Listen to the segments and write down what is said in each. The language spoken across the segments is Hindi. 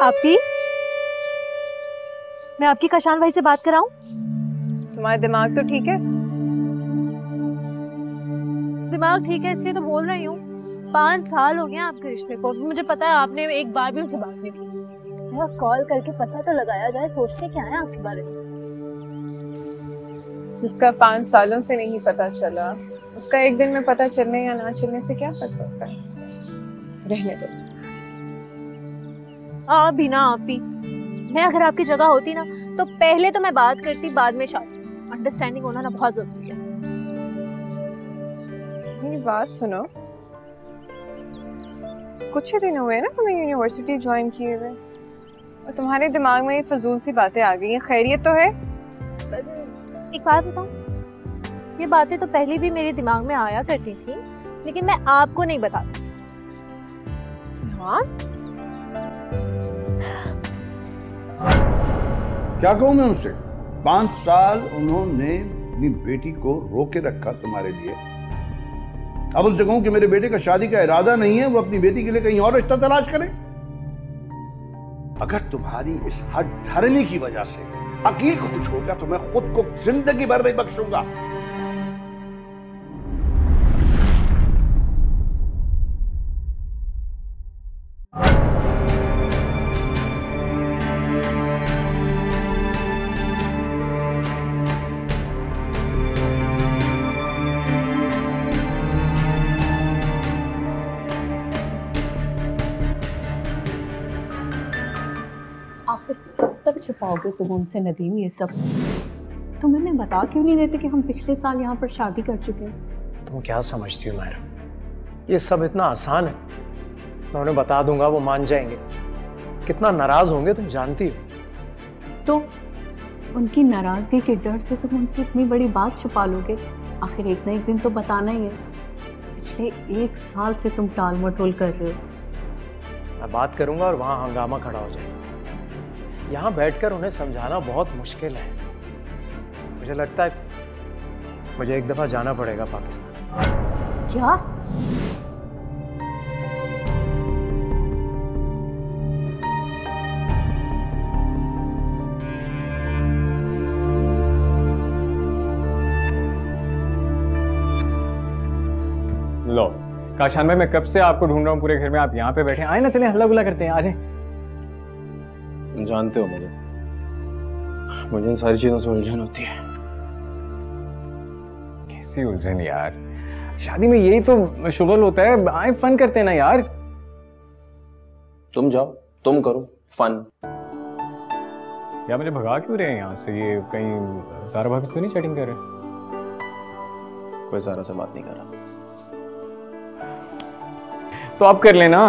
आपकी मैं आपकी कशान भाई से बात कराऊं? तुम्हारा दिमाग तो ठीक है? दिमाग ठीक है इसलिए तो बोल रही हूँ। 5 साल हो गए आपके रिश्ते को, मुझे पता है आपने एक बार भी उनसे बात नहीं की। जरा कॉल करके पता तो लगाया जाए, सोचते क्या है आपके बारे में। जिसका 5 सालों से नहीं पता चला, उसका एक दिन में पता चलने या ना चलने से क्या फर्क पड़ता है? रहने दो। आप भी ना, आप भी। मैं अगर आपकी जगह होती ना तो पहले तो मैं बात करती, बाद में शादी। अंडरस्टैंडिंग होना ना बहुत जरूरी है। मेरी बात सुनो, कुछ ही दिन हुए ना तुम्हें यूनिवर्सिटी ज्वाइन किए हुए, और तुम्हारे दिमाग में ये फजूल सी बातें आ गई हैं। खैरियत तो है? एक बात बताऊं, ये बातें तो पहले भी मेरे दिमाग में आया करती थी, लेकिन मैं आपको नहीं बताती। हाँ? क्या कहूं मैं उनसे? 5 साल उन्होंने अपनी बेटी को रोके रखा तुम्हारे लिए। अब उससे कहूं कि मेरे बेटे का शादी का इरादा नहीं है, वो अपनी बेटी के लिए कहीं और रिश्ता तलाश करे। अगर तुम्हारी इस हद धरनी की वजह से अकील को कुछ हो गया तो मैं खुद को जिंदगी भर नहीं बख्शूंगा। आखिर कब तक छुपाओगे तुम उनसे नदीम ये सब? तुम हमें बता क्यों नहीं देते कि हम पिछले साल यहाँ पर शादी कर चुके हैं? तुम क्या समझती हो मायरा? ये सब इतना आसान है। मैं उन्हें बता दूंगा, वो मान जाएंगे। कितना नाराज होंगे तुम जानती हो। तो उनकी नाराजगी के डर से तुम उनसे इतनी बड़ी बात छुपा लोगे? आखिर एक ना एक दिन तो बताना ही है। पिछले 1 साल से तुम टाल मटोल कर रहे हो। मैं बात करूंगा और वहां हंगामा खड़ा हो जाएगा। यहाँ बैठकर उन्हें समझाना बहुत मुश्किल है। मुझे लगता है मुझे एक दफा जाना पड़ेगा पाकिस्तान। क्या? लो काशान भाई, मैं कब से आपको ढूंढ रहा हूँ पूरे घर में, आप यहाँ पे बैठे। आए ना, चले हल्ला गुल्ला करते हैं, आ जाए। जानते हो मुझे इन सारी चीजों से उलझन होती है। कैसी उलझन यार? शादी में यही तो शुगल होता है। आए फन करते हैं ना यार। तुम जाओ, तुम करो फन। यार मुझे भगा क्यों रहे हैं यहाँ से? ये कहीं सारा भाभी से नहीं चैटिंग कर रहे? कोई सारा से बात नहीं कर रहा। तो आप कर लेना।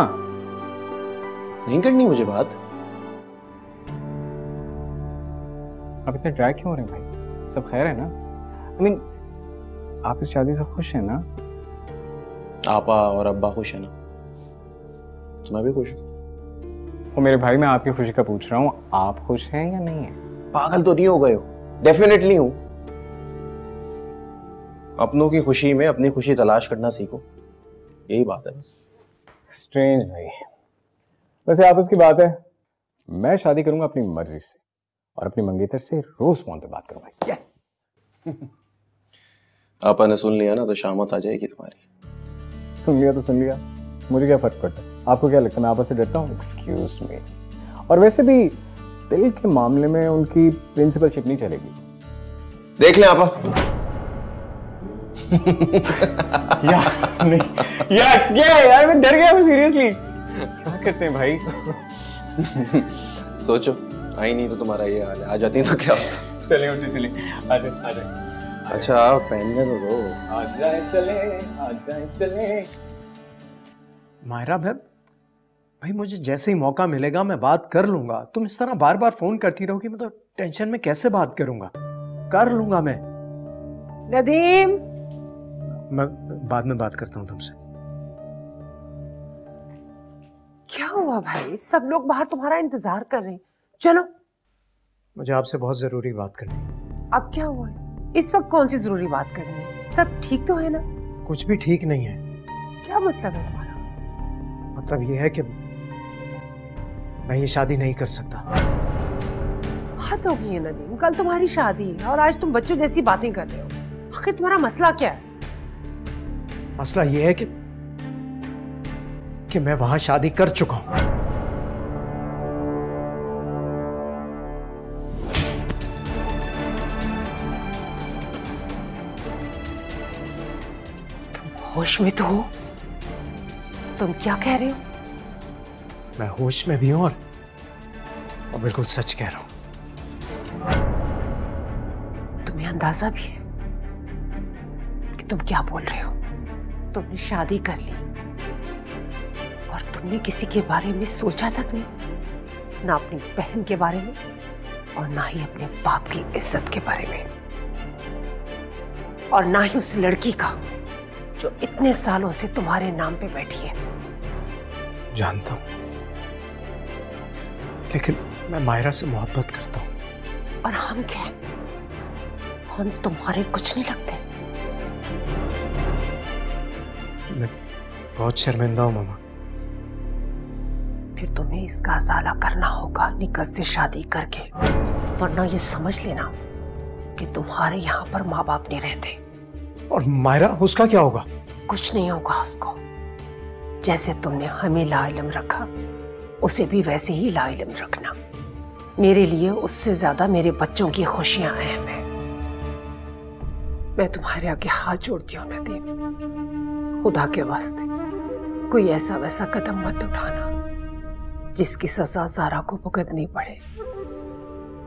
नहीं करनी मुझे बात। आप इतने ड्राई क्यों हो रहे हैं भाई? सब खैर है ना? I mean, आप इस शादी से खुश हैं ना? आपा और अब्बा खुश है ना? तो मैं भी खुश हूँ। वो मेरे भाई, मैं आपकी खुशी का पूछ रहा हूँ, आप खुश हैं या नहीं है? पागल तो नहीं हो गए हो? डेफिनेटली हूँ। अपनों की खुशी में अपनी खुशी तलाश करना सीखो, यही बात है बस। स्ट्रेंज भाई। वैसे आप उसकी बात है, मैं शादी करूंगा अपनी मर्जी से और अपनी मंगेतर से रोज फोन पे बात करूंगा। यस। आपा ने सुन लिया ना तो शामत आ जाएगी तुम्हारी। सुन लिया तो सुन लिया, मुझे क्या फर्क पड़ता है? आपको क्या लगता है मैं आपस से डरता हूँ? Excuse me. और वैसे भी दिल के मामले में उनकी प्रिंसिपलशिप नहीं चलेगी। देख ले आपा। यार नहीं यार, क्या है यार? मैं डर गया, मैं सीरियसली। क्या करते हैं भाई? सोचो, आई नहीं तो तुम्हारा ये हाल है, आ जाती तो क्या होता? चले उठे, चले, आ जाए आ जाए। अच्छा पहनने तो दो। आ जाए चले, आ जाए चले। मायरा भाई मुझे जैसे ही मौका मिलेगा मैं बात कर लूंगा। तुम इस तरह बार बार फोन करती रहोगी, मैं तो टेंशन में कैसे बात करूंगा? कर लूंगा मैं। नदीम, मैं बाद में बात करता हूँ तुमसे। क्या हुआ भाई? सब लोग बाहर तुम्हारा इंतजार कर रहे हैं। चलो। मुझे आपसे बहुत जरूरी बात करनी है। अब क्या हुआ है? इस वक्त कौन सी जरूरी बात करनी है? सब ठीक तो है ना? कुछ भी ठीक नहीं है। क्या मतलब है तुम्हारा? मतलब ये है कि मैं ये शादी नहीं कर सकता। हद हो गई है नदीम, कल तुम्हारी शादी है और आज तुम बच्चों जैसी बातें कर रहे हो। आखिर तुम्हारा मसला क्या है? मसला ये है कि मैं वहां शादी कर चुका हूं। होश में तो हो? तुम क्या कह रहे हो? मैं होश में भी हूं और बिल्कुल सच कह रहा हूं। तुम्हें अंदाजा भी है कि तुम क्या बोल रहे हो? तुमने शादी कर ली और तुमने किसी के बारे में सोचा तक नहीं, ना अपनी बहन के बारे में और ना ही अपने बाप की इज्जत के बारे में, और ना ही उस लड़की का जो इतने सालों से तुम्हारे नाम पे बैठी है। जानता हूं, लेकिन मैं मायरा से मोहब्बत करता हूं। और हम क्या हैं? हम तुम्हारे कुछ नहीं लगते। मैं बहुत शर्मिंदा हूं मामा। फिर तुम्हें इसका अजाला करना होगा निकट से शादी करके, वरना ये समझ लेना कि तुम्हारे यहाँ पर माँ बाप नहीं रहते। और मायरा, उसका क्या होगा? कुछ नहीं होगा उसको। जैसे तुमने हमें लाइलम रखा, उसे भी वैसे ही लाइलम रखना। मेरे लिए उससे ज्यादा मेरे बच्चों की खुशियां अहम है। मैं तुम्हारे आगे हाथ जोड़ती हूँ नदीम, खुदा के वास्ते कोई ऐसा वैसा कदम मत उठाना जिसकी सजा ज़ारा को भुगतनी पड़े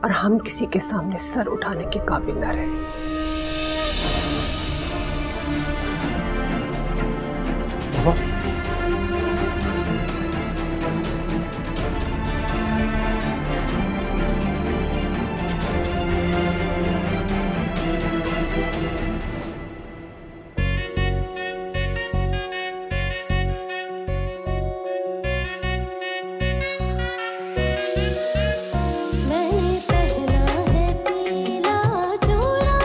और हम किसी के सामने सर उठाने के काबिल न रहे। मैंने पहना है पीला जोड़ा,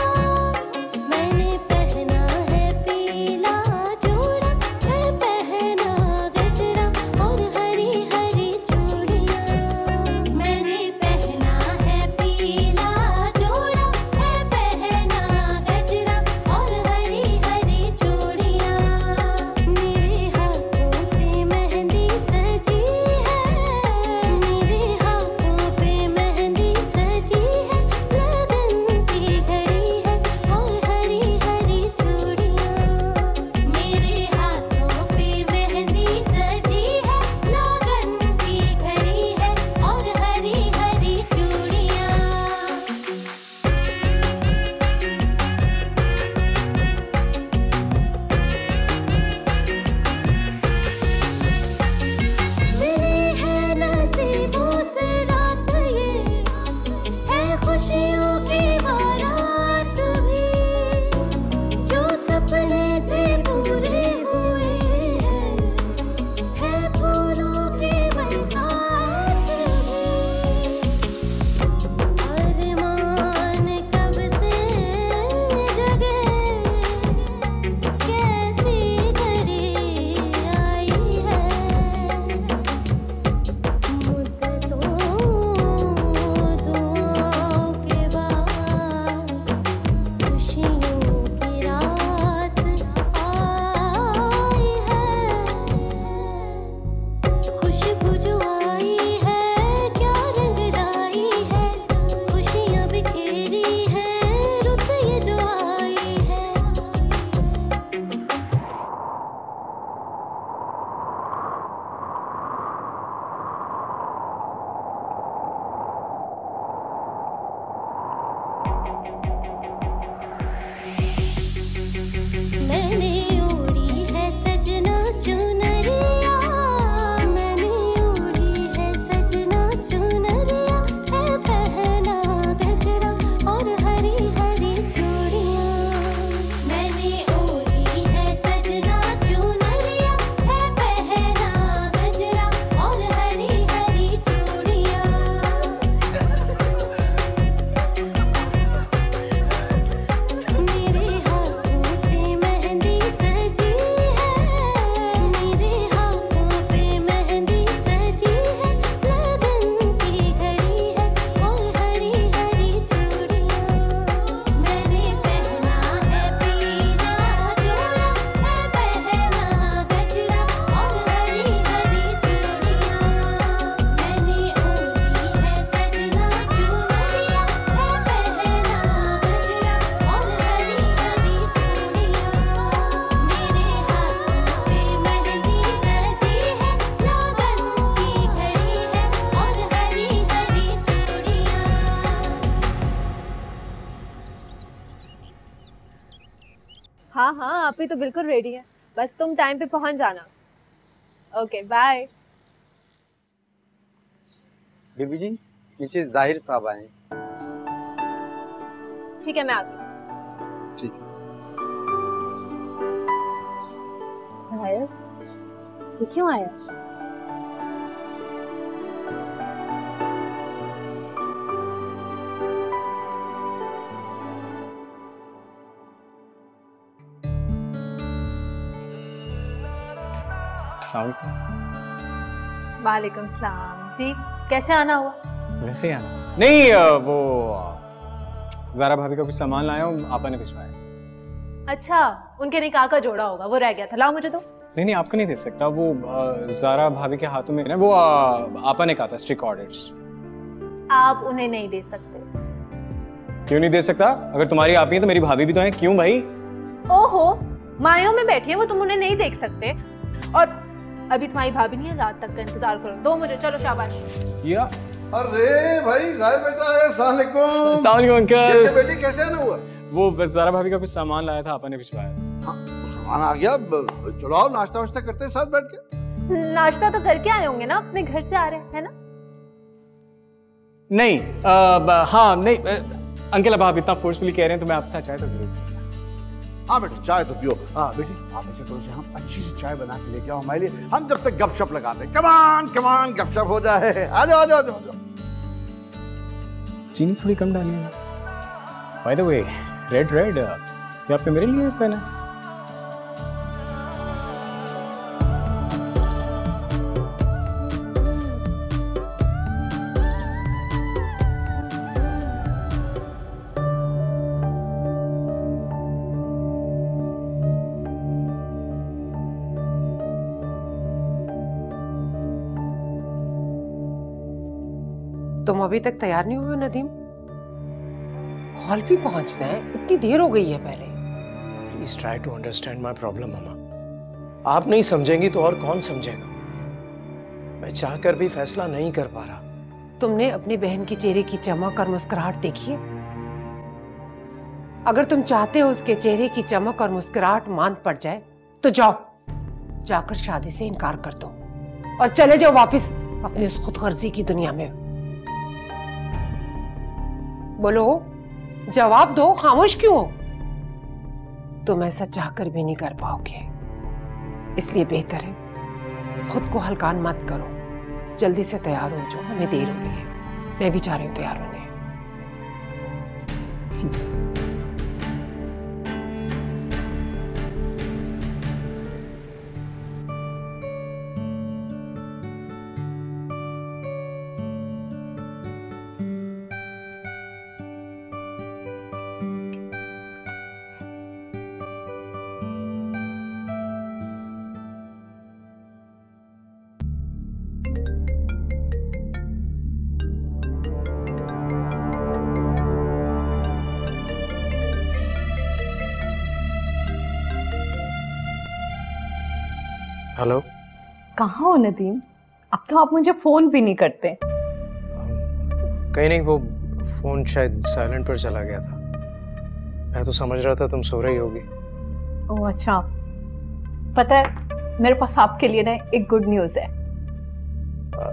हाँ हाँ, आप ही तो बिल्कुल रेडी है, बस तुम टाइम पे पहुंच जाना। Okay bye. बीबी जी नीचे जाहिर साहब आए। ठीक है, मैं आती हूँ। ठीक है। साहिर, ये क्यों आया? वालेकुम सलाम जी, कैसे आना हुआ? वैसे ही आना नहीं, वो ज़ारा भाभी का कुछ सामान लाया हूँ, आपा ने भिजवाया। अच्छा, उनके निकाह का जोड़ा होगा, वो रह गया था, लाओ मुझे दो। नहीं आपको नहीं दे सकता, वो ज़ारा भाभी के हाथों में ना, वो आपा ने कहा था स्ट्रिक्ट ऑर्डर्स। आप उन्हें नहीं दे सकते। क्यों नहीं दे सकता? अगर तुम्हारी आप ही है तो मेरी भाभी भी तो है, क्यों भाई? ओहो, मायों में बैठी है वो, तुम उन्हें नहीं देख सकते। और अभी तुम्हारी भाभी नहीं है, रात तक का इंतजार करो, दो मुझे, चलो शाबाश। या अरे भाई जाहिर बेटा है, अस्सलाम वालेकुम। अस्सलाम वालेकुम अंकल। कैसे बेटी, कैसे आना हुआ? वो बस ज़ारा भाभी का कुछ सामान लाया था, आपा ने भिजवाया। हाँ, सामान आ गया, चलो आओ नाश्ता वाश्ता करते हैं साथ बैठ के। नाश्ता तो करके आए होंगे ना, अपने घर से आ रहे हैं, है ना? नहीं हाँ नहीं अंकल, अब आप इतना फोर्सफुली कह रहे हैं तो मैं आपसे चाय तो जरूर। हाँ बेटा चाय तो पियो। हाँ बेटी आप ऐसे करो से हम अच्छी सी चाय बना के लेके आओ हमारे लिए, हम जब तक गपशप लगाते हैं। कमान गपशप हो जाए। आ जाओ आ जाओ आ जाओ। चीनी थोड़ी कम डालिए। बाय द वे रेड ये आपने मेरे लिए पहना? तुम अभी तक तैयार नहीं हुए नदीम? हॉल भी पहुंचना है, इतनी देर हो गई है पहले। Please try to understand my problem मामा। आप नहीं समझेंगी तो और कौन समझेगा? मैं चाहकर भी फैसला नहीं कर पा रहा। तुमने अपनी बहन की चेहरे की चमक और मुस्कुराहट देखी है? अगर तुम चाहते हो उसके चेहरे की चमक और मुस्कुराहट मांद पड़ जाए तो जाओ, जाकर शादी से इनकार कर दो और चले जाओ वापस अपनी उस खुदगर्जी की दुनिया में। बोलो, जवाब दो, खामोश क्यों हो? तुम ऐसा चाहकर भी नहीं कर पाओगे, इसलिए बेहतर है खुद को हल्कान मत करो। जल्दी से तैयार हो जाओ, हमें देर हो रही है। मैं भी चाह रही हूँ तैयार होने। हेलो, कहाँ हो नदीम? अब तो आप मुझे फोन भी नहीं करते। कहीं नहीं, वो फोन शायद साइलेंट पर चला गया था। मैं तो समझ रहा था तुम सो रही होगी। ओह अच्छा, पता है मेरे पास आपके लिए ना एक गुड न्यूज़ है।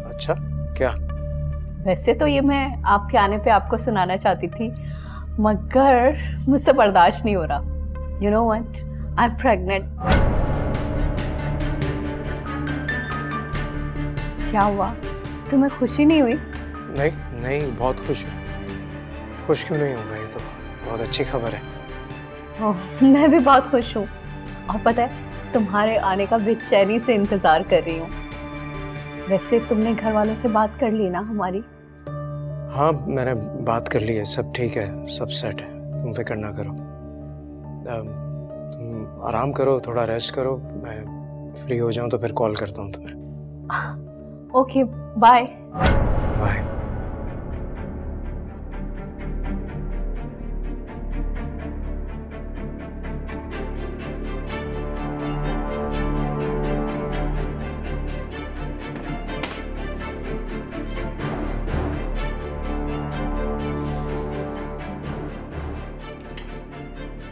अच्छा, क्या? वैसे तो ये मैं आपके आने पे आपको सुनाना चाहती थी, मगर मुझसे बर्दाश्त नहीं हो रहा। You know what, I am pregnant. क्या हुआ, तुम्हें खुशी नहीं हुई? नहीं नहीं, बहुत खुश हूँ। खुश क्यों नहीं होगा, ये तो बहुत अच्छी खबर है। मैं भी बहुत खुश हूँ, और पता है तुम्हारे आने का बेचैनी से इंतजार कर रही हूँ। वैसे तुमने घर वालों से बात कर ली ना हमारी? हाँ मैंने बात कर ली है, सब ठीक है, सब सेट है, तुम फिक्र ना करो। तुम आराम करो, थोड़ा रेस्ट करो, मैं फ्री हो जाऊँ तो फिर कॉल करता हूँ तुम्हें। Okay bye. बाय।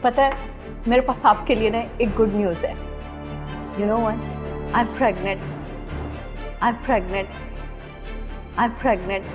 पता है मेरे पास आपके लिए ना एक गुड न्यूज़ है। You know what, I am pregnant. I am pregnant. I am pregnant.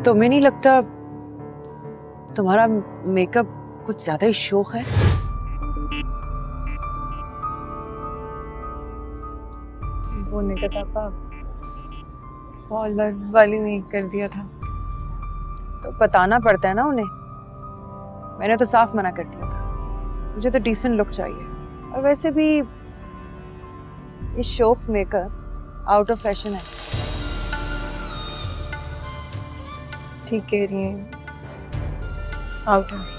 तुम्हें नहीं लगता तुम्हारा मेकअप कुछ ज्यादा ही शौक है? वो निकट आपा कॉलर वाली नहीं कर दिया था तो बताना पड़ता है ना उन्हें। मैंने तो साफ मना कर दिया था, मुझे तो डिसेंट लुक चाहिए। और वैसे भी ये शौक मेकअप आउट ऑफ फैशन है। ठीक कह रही हैं, आउट है।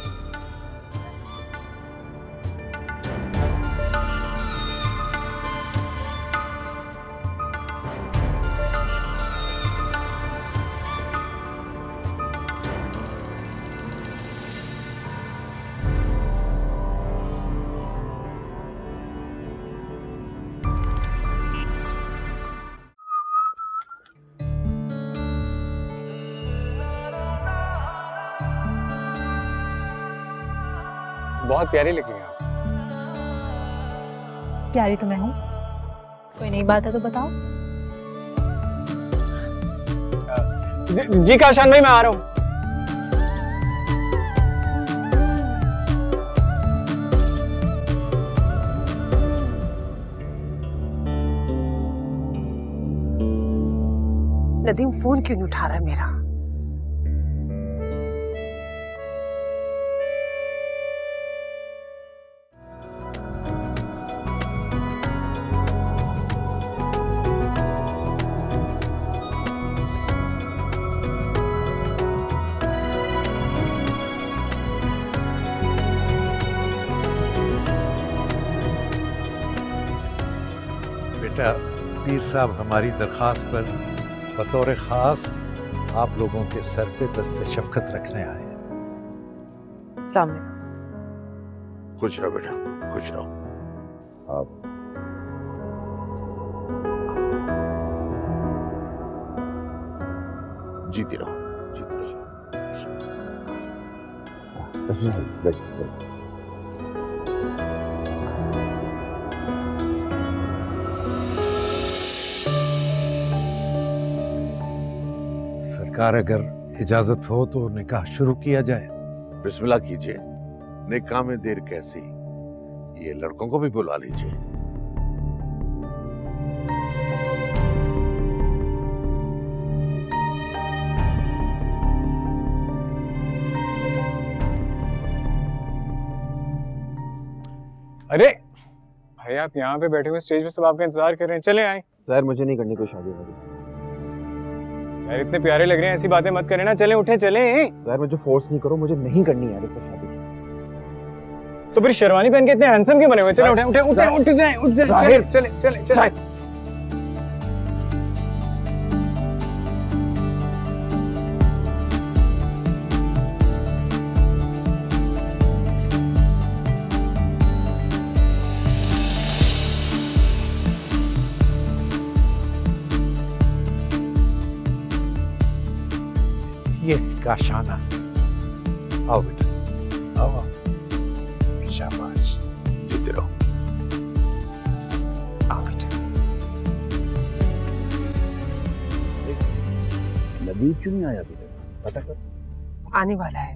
बहुत प्यारी लग रही हैं आप। प्यारी तो मैं हूँ। कोई नई बात है तो बताओ। जी काशान भाई, मैं आ रहा हूँ। नदीम फोन क्यों नहीं उठा रहा है मेरा? बेटा, पीर साहब हमारी दरखास्त पर बतौर खास आप लोगों के सर पे दस्ते शफकत रखने आए हैं। अस्सलाम वालेकुम। खुश रहो बेटा, खुश रहो। आप जीती रहो, जीती रहो। सरकार, अगर इजाजत हो तो निकाह शुरू किया जाए। बिस्मिल्लाह कीजिए। निकाह में देर कैसी, ये लड़कों को भी बुला लीजिए। अरे भाई, आप यहाँ पे बैठे हुए स्टेज पे सब आपका इंतजार कर रहे हैं, चले आए। सर मुझे नहीं करनी कोई शादी वादी। यार इतने प्यारे लग रहे हैं, ऐसी बातें मत करें ना। चले उठे, चले। सर मुझे फोर्स नहीं करो, मुझे नहीं करनी यार इससे शादी। तो फिर शेरवानी पहन के इतने हैंडसम क्यों बने हुए? चले उठे उठे उठे उठ जाए, उठ जाए। चले चले चले। ये काशाना। आओ बेटा, आओ आओ। शाबाश, जीते रहो। आओ बेटा। नबी क्यों नहीं आया अभी तक, पता कर। आने वाला है।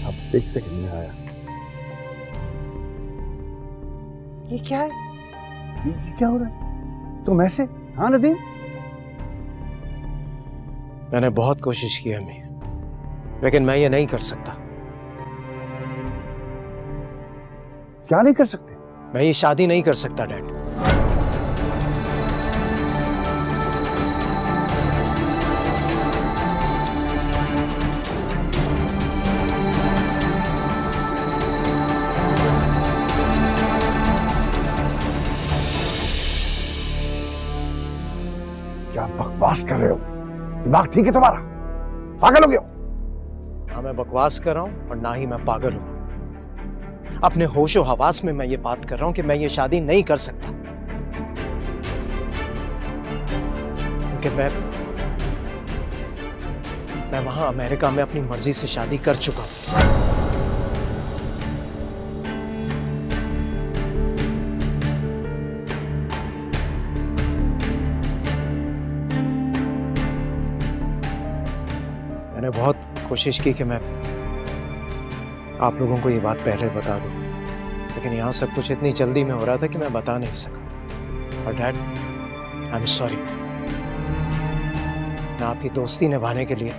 अब 1 सेकंड में आया। ये क्या है? ये क्या हो रहा है? तुम ऐसे? हाँ नदीम, मैंने बहुत कोशिश की अम्मी, लेकिन मैं ये नहीं कर सकता। क्या नहीं कर सकते? मैं ये शादी नहीं कर सकता डैड। क्या बकवास कर रहे हो? दिमाग ठीक है तुम्हारा? पागल हो गए हो? ना मैं बकवास कर रहा हूं और ना ही मैं पागल हूं। अपने होशो हवास में मैं ये बात कर रहा हूं कि मैं ये शादी नहीं कर सकता, क्योंकि मैं वहां अमेरिका में अपनी मर्जी से शादी कर चुका हूं। मैंने बहुत कोशिश की कि मैं आप लोगों को ये बात पहले बता दूं, लेकिन यहाँ सब कुछ इतनी जल्दी में हो रहा था कि मैं बता नहीं सका। और डैड, आई एम सॉरी। मैं आपकी दोस्ती निभाने के लिए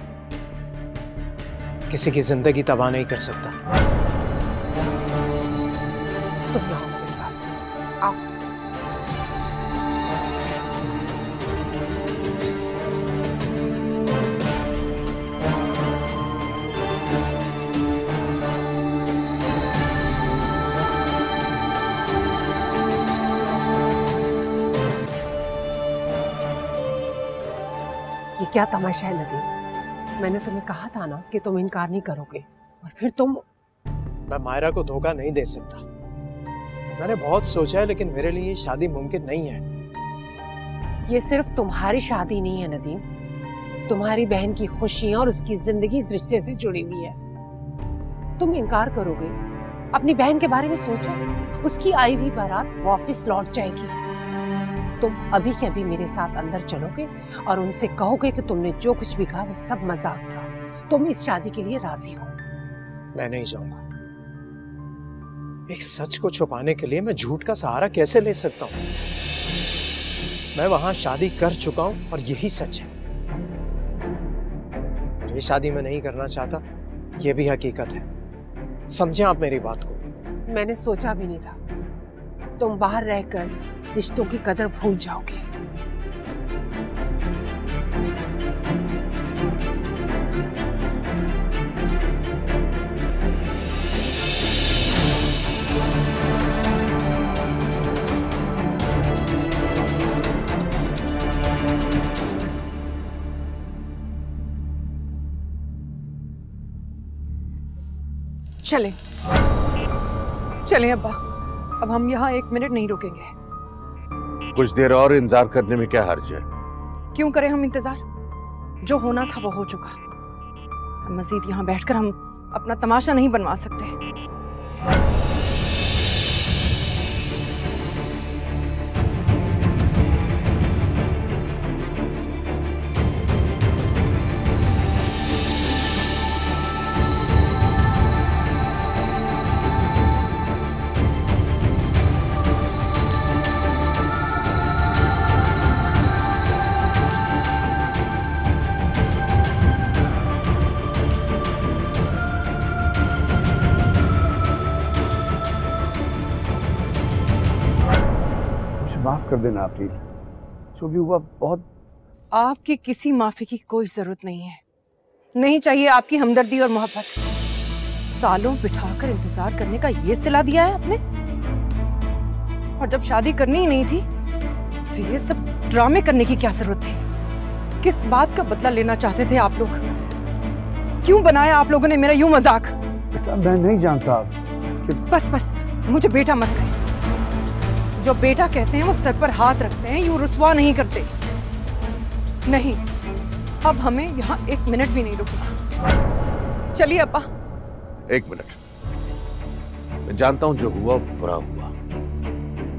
किसी की जिंदगी तबाह नहीं कर सकता। तुम यहाँ मेरे साथ आओ। ये क्या तमाशा है नदीम? मैंने तुम्हें कहा था ना कि तुम इनकार नहीं करोगे, और फिर तुम। मैं मायरा को धोखा नहीं दे सकता। मैंने बहुत सोचा है, लेकिन मेरे लिए ये शादी मुमकिन नहीं है। ये सिर्फ तुम्हारी शादी नहीं है नदीम, तुम्हारी बहन की खुशियां और उसकी जिंदगी इस रिश्ते से जुड़ी हुई है। तुम इनकार करोगे? अपनी बहन के बारे में सोचा? उसकी आई हुई बारात वापस लौट जाएगी। तुम अभी के अभी मेरे साथ अंदर चलोगे और उनसे कहोगे कि तुमने जो कुछ भी कहा वो सब मजाक था, तुम इस शादी के लिए राजी हो। मैं नहीं जाऊंगा। एक सच को छुपाने के लिए मैं झूठ का सहारा कैसे ले सकता हूं? मैं वहां शादी कर चुका हूं और यही सच है। ये शादी मैं नहीं करना चाहता, यह भी हकीकत है। समझे आप मेरी बात को? मैंने सोचा भी नहीं था तुम बाहर रहकर रिश्तों की कदर भूल जाओगे। चलें, चलें अब्बा, अब हम यहाँ 1 मिनट नहीं रुकेंगे। कुछ देर और इंतजार करने में क्या हर्ज है? क्यों करें हम इंतजार? जो होना था वो हो चुका। मजीद यहाँ बैठकर हम अपना तमाशा नहीं बनवा सकते। माफ कर देना प्लीज, जो भी हुआ बहुत। आपकी किसी माफी की कोई जरूरत नहीं है, नहीं चाहिए आपकी हमदर्दी और मोहब्बत। सालों बिठाकर इंतजार करने का ये सिला दिया है आपने? और जब शादी करनी ही नहीं थी तो ये सब ड्रामे करने की क्या जरूरत थी? किस बात का बदला लेना चाहते थे आप लोग? क्यों बनाया आप लोगों ने मेरा यूं मजाक? बेटा मैं नहीं जानता कि... बस मुझे बेटा मत कहिए। जो बेटा कहते हैं वो सर पर हाथ रखते हैं, यूं रुसवा नहीं करते। नहीं, अब हमें यहाँ 1 मिनट भी नहीं रुकना। चलिए अब्बा। 1 मिनट। मैं जानता हूं जो हुआ बुरा हुआ।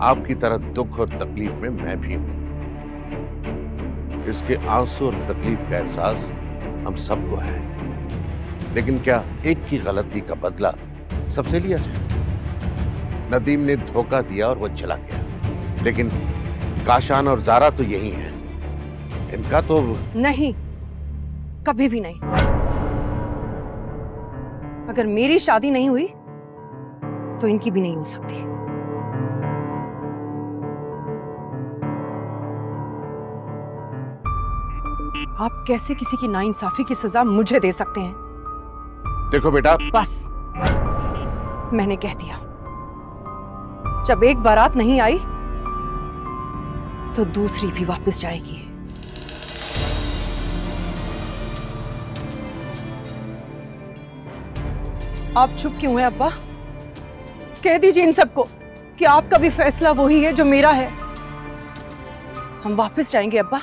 आपकी तरह दुख और तकलीफ में मैं भी हूं। इसके आंसू और तकलीफ का एहसास हम सबको है, लेकिन क्या एक की गलती का बदला सबसे लिया जाए? नदीम ने धोखा दिया और वो चला गया, लेकिन काशान और जारा तो यही हैं। इनका तो नहीं, कभी भी नहीं। अगर मेरी शादी नहीं हुई तो इनकी भी नहीं हो सकती। आप कैसे किसी की नाइंसाफी की सजा मुझे दे सकते हैं? देखो बेटा, बस मैंने कह दिया। जब एक बारात नहीं आई तो दूसरी भी वापस जाएगी। आप चुप क्यों हैं अब्बा? कह दीजिए इन सबको कि आपका भी फैसला वही है जो मेरा है। हम वापस जाएंगे अब्बा।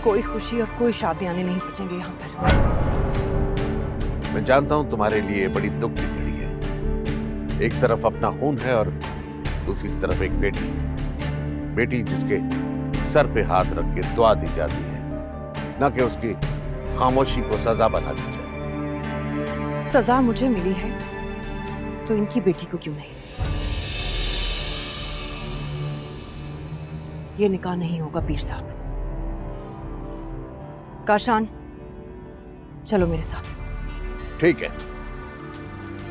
कोई खुशी और कोई शादी आने नहीं बचेंगे यहाँ पर। मैं जानता हूं तुम्हारे लिए बड़ी दुख की घड़ी है। एक तरफ अपना खून है और दूसरी तरफ एक बेटी जिसके सर पे हाथ रख के दुआ दी जाती है, ना कि उसकी खामोशी को सजा बना दी जाए। सजा मुझे मिली है तो इनकी बेटी को क्यों नहीं? ये निकाह नहीं होगा पीर साहब। काशान, चलो मेरे साथ। ठीक है,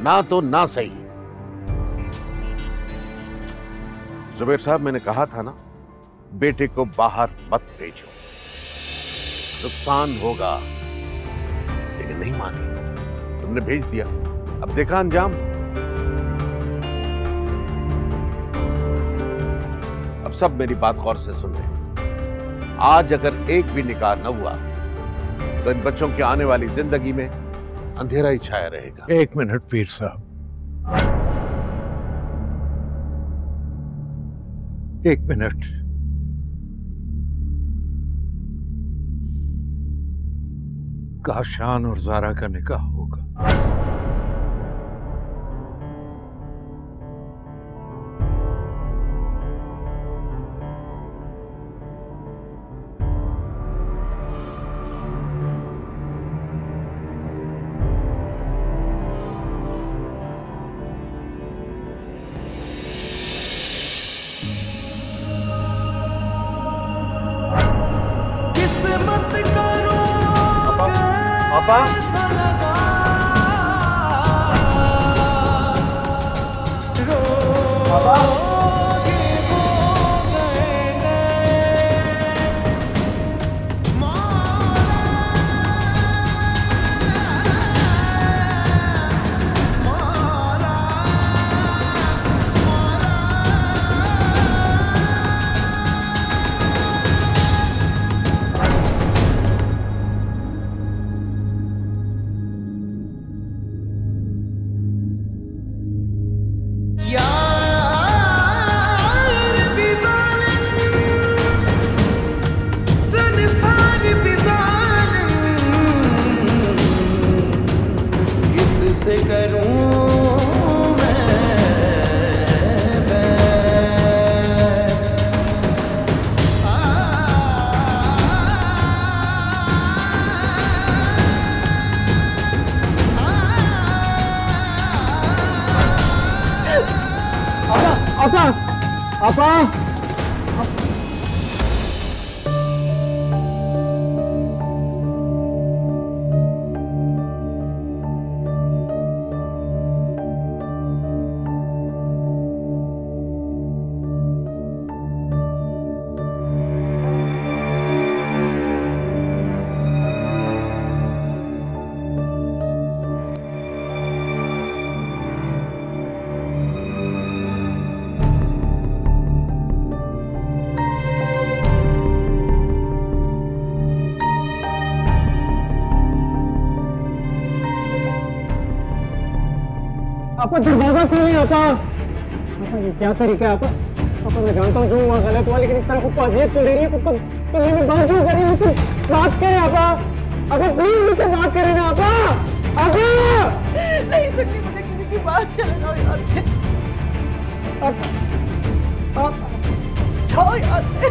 ना तो ना सही। जुबैर साहब, मैंने कहा था ना, बेटे को बाहर मत भेजो, नुकसान होगा, लेकिन नहीं मानी। तुमने भेज दिया, अब देखा अंजाम। अब सब मेरी बात गौर से सुन रहे। आज अगर एक भी निकाह न हुआ तो इन बच्चों की आने वाली जिंदगी में अंधेरा ही छाया रहेगा। 1 मिनट पीर साहब, 1 मिनट। काशान और जारा का निकाह होगा। आपा दरवाजा खोलें आपा। आपा ये क्या तरीका है आपा? आपा मैं जानता हूँ जो हुआ गलत हुआ, लेकिन इस तरह खुद को अजियत क्यों दे रही है? खुद को तुमने में बात क्यों करी? मुझसे बात करें आपा। आपा प्लीज मुझसे बात करें ना आपा। आपा नहीं सकती मुझे किसी की बात, चले जाओ यहाँ से। जाओ यहाँ से।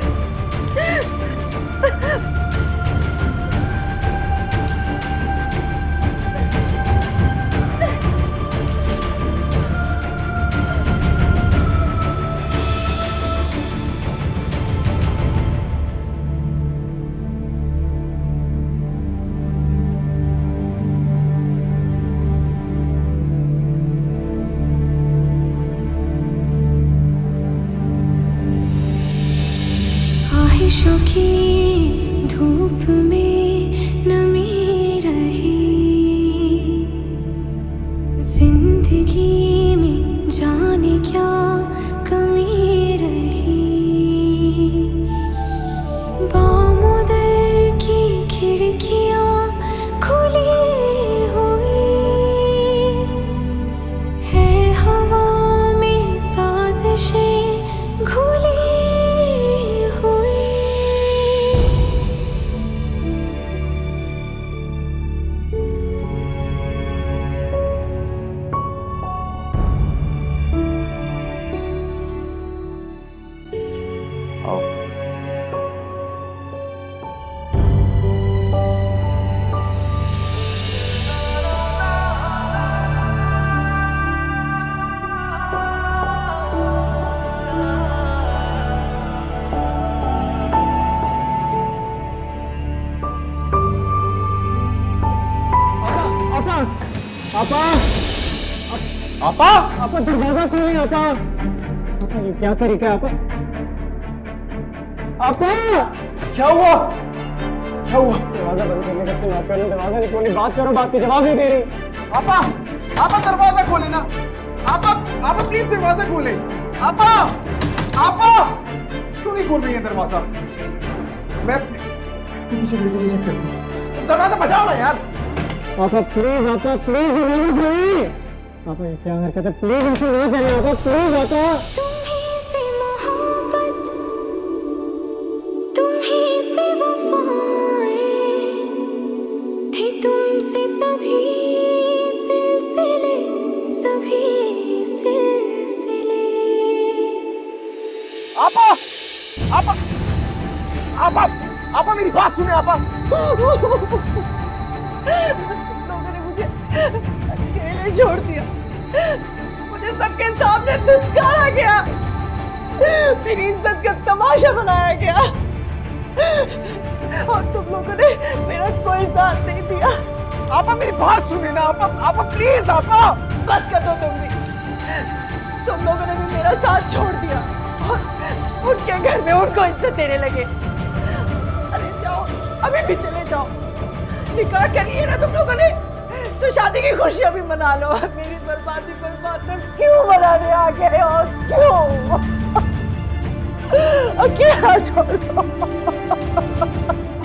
ख्वाहिशों की धूप में नमी रही, जिंदगी में जाने क्या कमी रही। बामुदर की खिड़कियां खुली हुई है, हवा में साजिशें घुली। आपा आपा आपा दरवाजा खोलें आपा। आपा ये क्या तरीका है आपा? आपा क्या हुआ? क्या हुआ? दरवाजा बंद करने का सुना कर, दरवाजा नहीं खोली, बात करो, बात के जवाब नहीं दे रही। आपा आपा दरवाजा खोले ना। आपा आपा प्लीज दरवाजा खोले। आपा आपा क्यों नहीं खोल रही है दरवाजा? मैं पीछे से चेक करता हूँ, दरवाजा बजाओ ना यार। आपा प्लीज, आपा प्लीज दरवाजा खोलिए। आपा ये क्या हरकत है? प्लीज ऐसे नहीं करें आपा, प्लीज आपा। तुम्हीं से मोहब्बत, तुम्हीं से वफाएं थे, तुमसे सभी सिलसिले, सभी सिलसिले। आपा आपा आपा आपा मेरी बात सुने आपा। लोगों ने मुझे अकेले छोड़ दिया, मुझे सबके सामने धुतकारा गया, मेरी इज्जत का तमाशा बनाया गया, और तुम लोगों ने मेरा कोई साथ नहीं दिया। आपा मेरी बात सुने ना आपा। आपा प्लीज आपा। बस कर दो तुम भी। तुम लोगों ने भी मेरा साथ छोड़ दिया और उनके घर में उनको इज्जत देने लगे। अरे जाओ, अभी भी चले जाओ। निकाह कर लिया ना तुम लोगों ने, तो शादी की खुशियां भी मना लो। मेरी बर्बादी पर मातम क्यों मनाने आ गए हो? क्यों अकेला छोड़ दो?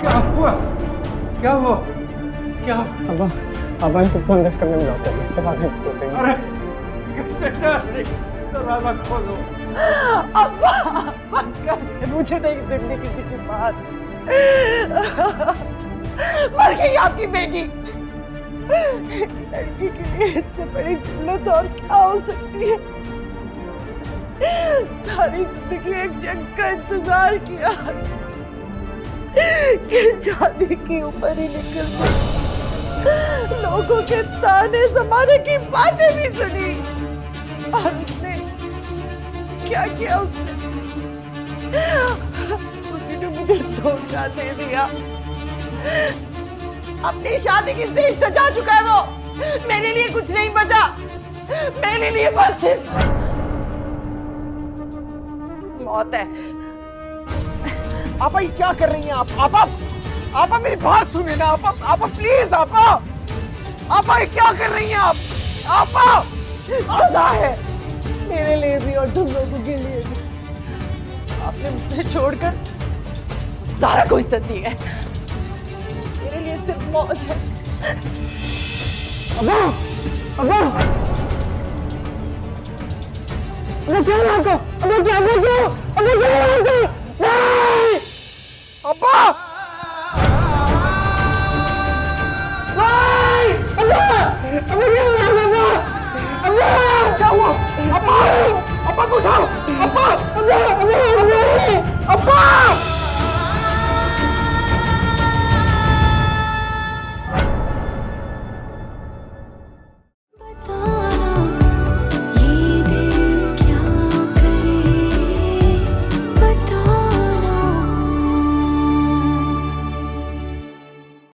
क्या हुआ? क्या हुआ? क्या? अब्बा अब्बा ने खुद को अंदर करने में लौटा दिया, दरवाजा खोल देंगे। अरे बेटा दरवाजा खोलो। अब्बा बस कर, मुझे नहीं सुननी किसी की बात। मर गई आपकी बेटी, लड़की के लिए इससे बड़ी जिल्लत और क्या हो सकती है? सारी जिंदगी एक शख्स का इंतजार किया कि शादी की उम्र ही निकल गई, लोगों के ताने जमाने की बातें भी सुनी, और उसने क्या किया? उसने मुझे धोखा दे दिया। अपनी शादी की स्टेज सजा चुका है वो, मेरे लिए कुछ नहीं बचा, मेरे लिए बस सिर्फ मौत है। आपा ये क्या कर रही हैं आप? आपा आपा मेरी बात सुने ना आपा। आपा प्लीज आपा। आपा ये क्या कर रही हैं आप? आपा सजा है मेरे लिए भी और तुम लोगों के लिए भी। आपने मुझे छोड़कर सारा को इज्जत दी है, मेरे लिए सिर्फ मौत है। अब्बा अब्बा अबे क्या हुआ आपको? अबे क्या हुआ आपको? अबे क्या हुआ आपको? नहीं! अब्बा! नहीं! अब्बा! अबे क्या हुआ अब्बा? अब्बा! क्या हुआ? अब्बा! अब्बा को उठाओ! अब्बा! अब्बा! अब्बा! अब्बा!